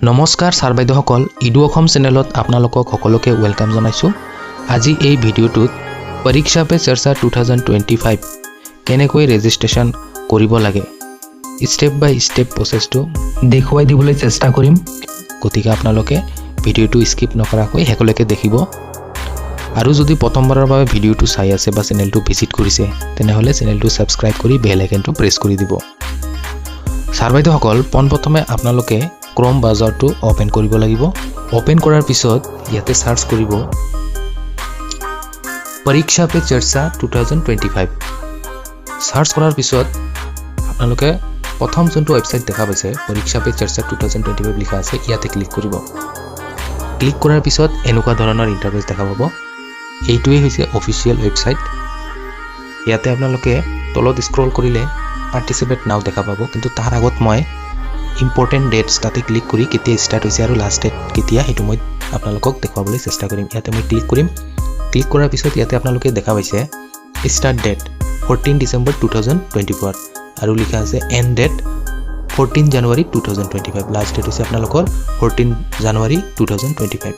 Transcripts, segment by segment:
নমস্কাৰ ছাৰ বাইদেউসকল, ইডু অসম চেনেলত আপোনালোকক সকলোকে ওয়েলকাম জনাইছোঁ। আজি এই ভিডিঅ'টোত পৰীক্ষা পে চৰ্চা 2025 কেনেকৈ ৰেজিষ্ট্ৰেশ্যন কৰিব লাগে ষ্টেপ বাই ষ্টেপ প্ৰচেছটো দেখুৱাই দিবলৈ চেষ্টা কৰিম। গতিকে আপোনালোকে ভিডিঅ'টো স্কিপ নকৰাকৈ শেষলৈকে দেখিব। আৰু যদি প্ৰথমবাৰৰ বাবে ভিডিঅ'টো চাই আছে বা চেনেলটো ভিজিট কৰিছে তেনেহ'লে চেনেলটো ছাবস্ক্ৰাইব কৰি বেল আইকনটো প্ৰেছ কৰি দিব। ছাৰ বাইদেউসকল, পোনপ্ৰথমে আপোনালোকে ক্ৰম ব্ৰাউজাৰটো ওপেন কৰিব লাগিব। ওপেন কৰাৰ পিছত ইয়াতে সাৰ্চ কৰিব পৰীক্ষা পে চৰ্চা 2025। সাৰ্চ কৰাৰ পিছত আপোনালোকে প্ৰথম যোনটো ৱেবছাইট দেখা পাইছে পৰীক্ষা পে চৰ্চা 2025 লিখা আছে, ইয়াতে ক্লিক কৰিব। ক্লিক কৰাৰ পিছত এনেকুৱা ধৰণৰ ইণ্টাৰফেচ দেখা পাব। এইটোৱেই হৈছে অফিচিয়েল ৱেবছাইট। ইয়াতে আপোনালোকে তলত স্ক্ৰল কৰিলে পাৰ্টিচিপেট নাও দেখা পাব, কিন্তু তাৰ আগত মই ইম্পৰ্টেণ্ট ডেটছ তাতে ক্লিক কৰি কেতিয়া ষ্টাৰ্ট হৈছে আৰু লাষ্ট ডেট কেতিয়া সেইটো মই আপোনালোকক দেখুৱাবলৈ চেষ্টা কৰিম। ইয়াতে মই ক্লিক কৰিম। ক্লিক কৰাৰ পিছত ইয়াতে আপোনালোকে দেখা পাইছে ষ্টাৰ্ট ডেট 14 ডিচেম্বৰ 2024 আৰু লিখা আছে এণ্ড ডেট 14 জানুৱাৰী 2025। লাষ্ট ডেট হৈছে আপোনালোকৰ 14 জানুৱাৰী 2025।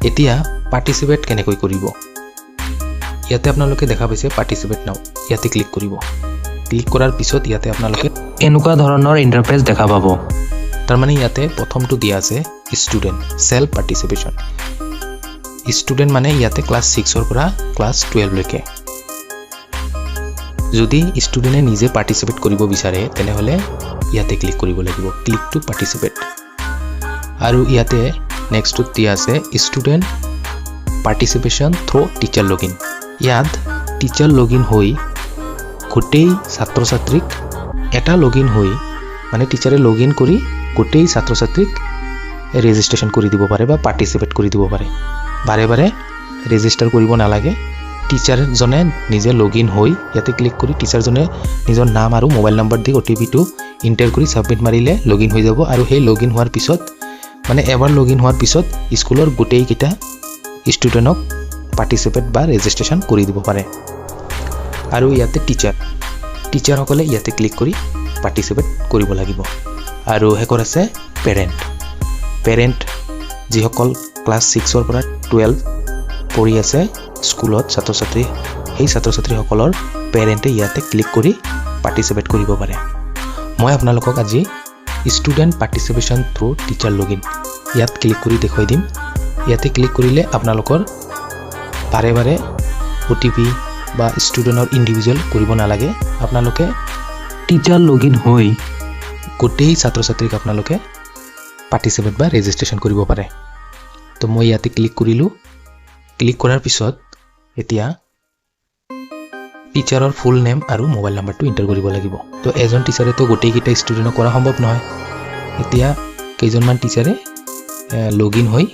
এতিয়া পাৰ্টিচিপেট কেনেকৈ কৰিব, ইয়াতে আপোনালোকে দেখা পাইছে পাৰ্টিচিপেট নাও, ইয়াতে ক্লিক কৰিব। ক্লিক কৰাৰ পিছত ইয়াতে আপোনালোকে এনেকুৱা ধৰণৰ ইণ্টাৰফেচ দেখা পাব। তাৰমানে ইয়াতে প্ৰথমটো দিয়া আছে ষ্টুডেণ্ট সেলফ পাৰ্টিচিপেশ্যন। ষ্টুডেণ্ট মানে ইয়াতে ক্লাছ 6ৰ পৰা ক্লাছ 12 লৈকে। যদি ষ্টুডেণ্টে নিজে পাৰ্টিচিপেট কৰিব বিচাৰে তেনেহ'লে ইয়াতে ক্লিক কৰিব লাগিব, ক্লিক টু পাৰ্টিচিপেট। আৰু ইয়াতে নেক্সটটোত দিয়া আছে student participation through teacher login. ইয়াত টিচাৰ লগইন হৈ গোটেই ছাত্ৰ ছাত্ৰীক এটা লগইন হৈ মানে টিচাৰে লগইন কৰি গোটেই ছাত্ৰ ছাত্ৰীক ৰেজিষ্ট্ৰেশ্যন কৰি দিব পাৰে বা পাৰ্টিচিপেট কৰি দিব পাৰে। বাৰে বাৰে ৰেজিষ্টাৰ কৰিব নালাগে। টিচাৰজনে নিজে লগইন হৈ ইয়াতে ক্লিক কৰি টিচাৰজনে নিজৰ নাম আৰু মোবাইল নম্বৰ দি OTPটো ইণ্টাৰ কৰি ছাবমিট মাৰিলে লগইন হৈ যাব। আৰু সেই লগইন হোৱাৰ পিছত মানে এবাৰ লগইন হোৱাৰ পিছত স্কুলৰ গোটেইকেইটা ষ্টুডেণ্টক পাৰ্টিচিপেট বা ৰেজিষ্ট্ৰেশ্যন কৰি দিব পাৰে। আৰু ইয়াতে টিচাৰসকলে ইয়াতে ক্লিক কৰি পাৰ্টিচিপেট কৰিব লাগিব। আৰু শেষত আছে পেৰেণ্ট যিসকল ক্লাছ 6ৰ পৰা 12 পঢ়ি আছে স্কুলত ছাত্ৰ ছাত্ৰী, সেই ছাত্ৰ ছাত্ৰীসকলৰ পেৰেণ্টে ইয়াতে ক্লিক কৰি পাৰ্টিচিপেট কৰিব পাৰে। মই আপোনালোকক আজি student participation through teacher login ইয়াত ক্লিক কৰি দেখুৱাই দিম। ইয়াতে ক্লিক কৰিলে আপোনালোকৰ বাৰে বাৰে OTP বা ষ্টুডেণ্টৰ ইণ্ডিভিজুৱেল কৰিব নালাগে। আপোনালোকে টিচাৰ লগইন হৈ গোটেই ছাত্ৰ ছাত্ৰীক আপোনালোকে পাৰ্টিচিপেট বা ৰেজিষ্ট্ৰেশ্যন কৰিব পাৰে। তো মই ইয়াতে ক্লিক কৰিলোঁ। ক্লিক কৰাৰ পিছত এতিয়া টিচাৰৰ ফুল নেম আৰু মোবাইল নাম্বাৰটো এণ্টাৰ কৰিব লাগিব। তো এজন টিচাৰেতো গোটেইকেইটা ষ্টুডেণ্টক কৰা সম্ভৱ নহয়। এতিয়া কেইজনমান টিচাৰে লগইন হৈ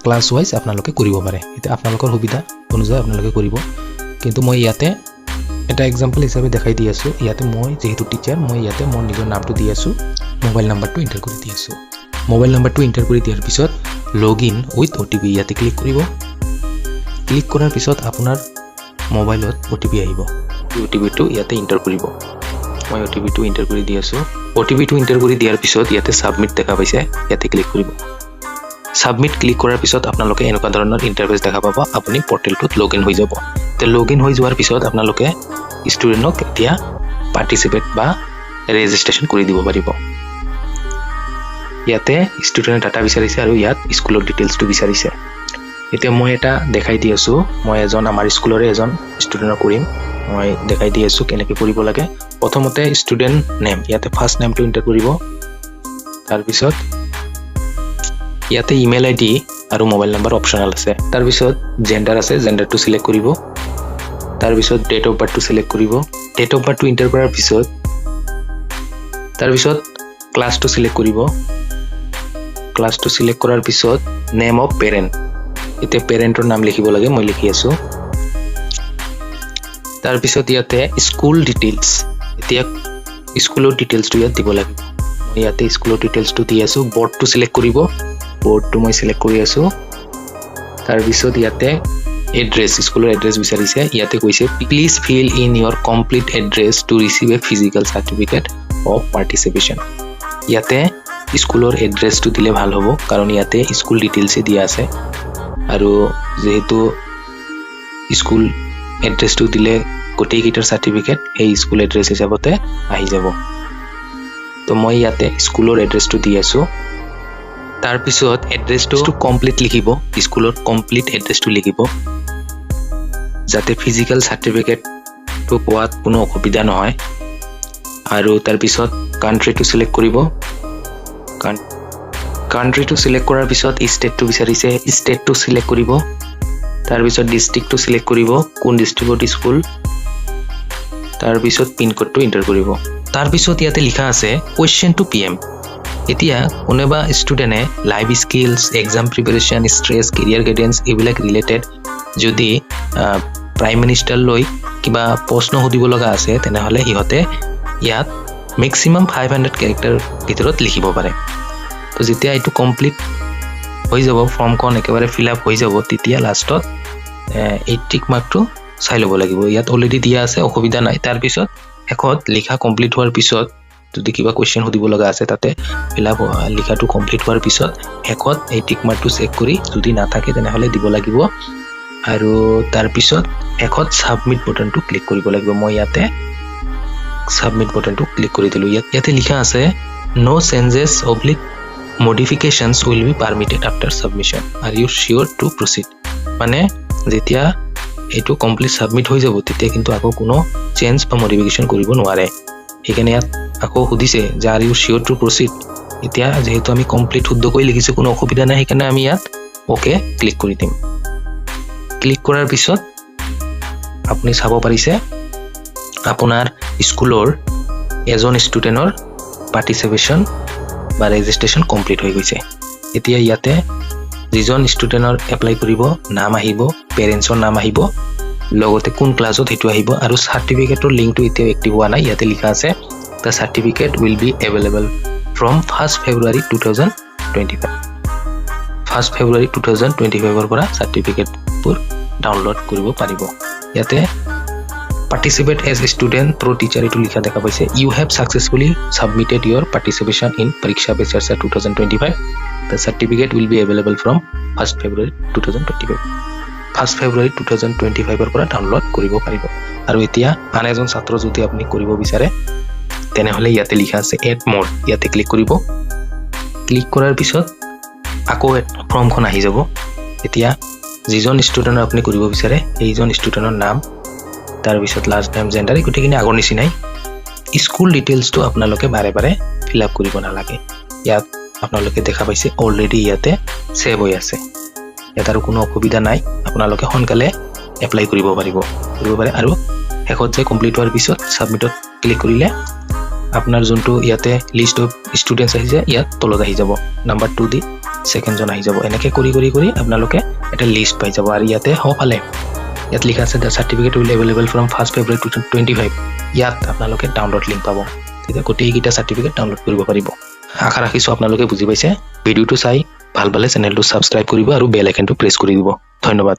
ক্লাছ ৱাইজ আপোনালোকে কৰিব পাৰে। এতিয়া আপোনালোকৰ সুবিধা অনুযায়ী আপোনালোকে কৰিব। কিন্তু মই ইয়াতে এটা এক্সাম্পল হিচাপে দেখাই দি আছোঁ। ইয়াতে মই যিহেতু টিচাৰ, মই ইয়াতে মোৰ নিজৰ নামটো দি আছোঁ, মোবাইল নাম্বাৰটো এণ্টাৰ কৰি দি আছোঁ। মোবাইল নাম্বাৰটো এণ্টাৰ কৰি দিয়াৰ পিছত লগইন উইথ OTP ইয়াতে ক্লিক কৰিব। ক্লিক কৰাৰ পিছত আপোনাৰ মোবাইলত OTP আহিব। OTPটো ইয়াতে এণ্টাৰ কৰিব। মই OTPটো এণ্টাৰ কৰি দি আছোঁ। OTPটো এণ্টাৰ কৰি দিয়াৰ পিছত ইয়াতে ছাবমিট দেখা পাইছে, ইয়াতে ক্লিক কৰিব। ছাবমিট ক্লিক কৰাৰ পিছত আপোনালোকে এনেকুৱা ধৰণৰ ইণ্টাৰফেচ দেখা পাব। আপুনি পৰ্টেলটোত লগইন হৈ যাব। তো লগইন হৈ যোৱাৰ পিছত আপোনালোকে ষ্টুডেণ্টক এতিয়া পাৰ্টিচিপেট বা ৰেজিষ্ট্ৰেশ্যন কৰি দিব পাৰিব। ইয়াতে ষ্টুডেণ্টৰ ডাটা বিচাৰিছে আৰু ইয়াত স্কুলৰ ডিটেইলছটো বিচাৰিছে। এতিয়া মই এটা দেখাই দি আছোঁ। মই আমাৰ স্কুলৰে এজন ষ্টুডেণ্টক কৰিম। মই দেখাই দি আছোঁ কেনেকৈ কৰিব লাগে। প্ৰথমতে ষ্টুডেণ্ট নেম, ইয়াতে ফাৰ্ষ্ট নেমটো এণ্টাৰ কৰিব। তাৰপিছত ইয়াতে ইমেইল ID আৰু মোবাইল নাম্বাৰ অপশ্যনেল আছে। তাৰপিছত জেণ্ডাৰ আছে, জেণ্ডাৰটো চিলেক্ট কৰিব। তাৰপিছত ডেট অফ বাৰ্থটো চিলেক্ট কৰিব। ডেট অফ বাৰ্থটো এণ্টাৰ কৰাৰ পিছত তাৰপিছত ক্লাছটো চিলেক্ট কৰিব। ক্লাছটো চিলেক্ট কৰাৰ পিছত নেম অফ পেৰেণ্ট, এতিয়া পেৰেণ্টৰ নাম লিখিব লাগে, মই লিখি আছোঁ। তাৰপিছত ইয়াতে স্কুল ডিটেইলছ, এতিয়া স্কুলৰ ডিটেইলছটো ইয়াত দিব লাগিব। মই ইয়াতে স্কুলৰ ডিটেইলছটো দি আছোঁ। বৰ্ডটো চিলেক্ট কৰিব, বৰ্ডটো মই চিলেক্ট কৰি আছোঁ। তাৰপিছত ইয়াতে এড্ৰেছ, স্কুলৰ এড্ৰেছ বিচাৰিছে। ইয়াতে কৈছে please fill in your complete address to receive a physical certificate of participation. ইয়াতে স্কুলৰ এড্ৰেছটো দিলে ভাল হ'ব কাৰণ ইয়াতে স্কুল ডিটেইলছে দিয়া আছে আৰু যেহেতু স্কুল এড্ৰেছটো দিলে গোটেই কিটাৰ সাৰ্টিফিকেট এই স্কুল এড্ৰেছ হিচাপতে আহি যাব তো মই ইয়াতে স্কুলৰ এড্ৰেছটো দি আছো তাৰ পিছত এড্ৰেছটো কমপ্লিট লিখিব স্কুলৰ কমপ্লিট এড্ৰেছটো লিখিব যাতে ফিজিক্যাল সাৰ্টিফিকেটটো পোৱাত কোনো অসুবিধা নহয় আৰু তাৰ পিছত কান্ট্ৰিটো সিলেক্ট কৰিব কান্ট্ৰিটো সিলেক্ট কৰাৰ পিছত ষ্টেটটো বিচাৰিছে ষ্টেটটো সিলেক্ট কৰিব তাৰ পিছত ডিস্ট্ৰিক্টটো সিলেক্ট কৰিব কোন ডিস্ট্ৰিক্টত স্কুল তাৰ পিছত পিন কোডটো এন্টাৰ কৰিব তাৰ পিছত ইয়াতে লিখা আছে কোৱেশ্চন টু পিএম এতিয়া কোনেবা ষ্টুডেন্টে life skills exam preparation stress career guidance এইবিলাক ৰিলেটেড যদি প্ৰাইম মিনিষ্টাৰ লৈ কিবা প্ৰশ্ন সুধিব লগা আছে তেনেহলে হিহতে ইয়াত ম্যাক্সিমাম 500 ক্যাৰেক্টাৰ ভিতৰত লিখিব পাৰে তো যেতিয়া এটো কমপ্লিট হৈ যাব ফৰ্মখন একেবাৰে ফিল আপ হৈ যাব তেতিয়া লাষ্টত এই টিক মাৰ্কটো চাই ল'ব লাগিব ইয়াত অলৰেডি দিয়া আছে অসুবিধা নাই তাৰ পিছত শেষত লিখা কমপ্লিট হোৱাৰ পিছত যদি কিবা কোৱেশ্চন সুধিব লগা আছে তাতে ফিল আপ লিখাটো কমপ্লিট হোৱাৰ পিছত শেষত এই টিক মাৰ্কটো চেক কৰি যদি নাথাকে তেনেহলে দিব লাগিব আৰু তাৰ পিছত শেষত সাবমিট বাটনটো ক্লিক কৰিব লাগিব মই ইয়াতে সাবমিট বাটনটো ক্লিক কৰি দিলো ইয়াতে লিখা আছে no changes oblique modifications will be permitted after submission are you sure to proceed মানে যেতিয়া এটো কমপ্লিট সাবমিট হৈ যাব তেতিয়া কিন্তু আকৌ কোনো চেঞ্জ বা মডিফিকেশন কৰিব নোৱাৰে এখানে ইয়াত আকৌ সুধিছে যে are you sure to proceed এতিয়া যেহেতু আমি কমপ্লিট শুদ্ধকৈ লিখিছে কোনো অসুবিধা নাই এখানে আমি ইয়াত ওকে ক্লিক কৰি দিম ক্লিক কৰাৰ পিছত আপুনি চাব পাৰিছে আপোনাৰ স্কুলৰ এজন ষ্টুডেন্টৰ পাৰ্টিসিপেশন বা ৰেজিষ্ট্ৰেচন কমপ্লিট হৈ গৈছে এতিয়া ইয়াতে যিজন ষ্টুডেন্টৰ এপ্লাই কৰিব নাম আহিব পেৰেন্টছৰ নাম আহিব লগতে কোন ক্লাছত হেতু আহিব আৰু সাৰ্টিফিকেটৰ লিংকটো এতিয়া এক্টিভ হোৱা নাই ইয়াতে লিখা আছে the certificate will be available from 1st February 2025 1st February 2025 ৰ পৰা সাৰ্টিফিকেটবোৰ ডাউনলোড কৰিব পাৰিব ইয়াতে participate as a student pro teacher etu likha dekha paise you have successfully submitted your participation in Pariksha by Charcha 2025 the certificate will be available from 1st February 2025 1st February 2025 ৰ পৰা download কৰিব পাৰিব আৰু এতিয়া আন এজন ছাত্ৰ যদি আপুনি কৰিব বিচাৰে তেনেহলে ইয়াতে লিখা আছে এড মোড ইয়াতে ক্লিক কৰিব ক্লিক কৰাৰ পিছত আকৌ ফৰ্মখন আহি যাব এতিয়া যিজন ষ্টুডেন্ট আপুনি কৰিব বিচাৰে এইজন ষ্টুডেন্টৰ নাম তাৰ পিছত লাষ্ট নেম জেন্ডাৰ গুটেখিনি আগৰ নিচিনাই স্কুল ডিটেইলছটো আপোনালোকে বাৰে বাৰে ফিল আপ কৰিব নালাগে ইয়াত আপোনালোকে দেখা পাইছে অলৰেডি ইয়াতে সেভ হৈ আছে ইয়াত আৰু কোনো অসুবিধা নাই আপোনালোকে সোনকালে এপ্লাই কৰিব পাৰে আৰু শেষত যে কমপ্লিট হোৱাৰ পিছত সাবমিটত ক্লিক কৰিলে আপোনাৰ যোনটো ইয়াতে লিষ্ট অফ ষ্টুডেন্টছ আহিছে ইয়াত তলত আহি যাব নাম্বাৰ 2 দি সেকেন্ড জন আহি যাব এনেকৈ কৰি আপোনালোকে এটা লিষ্ট পাই যাব আৰু ইয়াতে হফালে ইয়াত লিখা আছে the certificate will available from 1st February 2025 ইয়াত আপোনালোকে ডাউনলোড লিংক পাব তেতিয়া গোটেই কিটা সাৰ্টিফিকেট ডাউনলোড কৰিব পাৰিব আশা ৰাখিছো আপোনালোকে বুজি পাইছে ভিডিওটো চাই ভাল চেনেলটো সাবস্ক্ৰাইব কৰিব আৰু বেল আইকনটো প্ৰেছ কৰি দিব ধন্যবাদ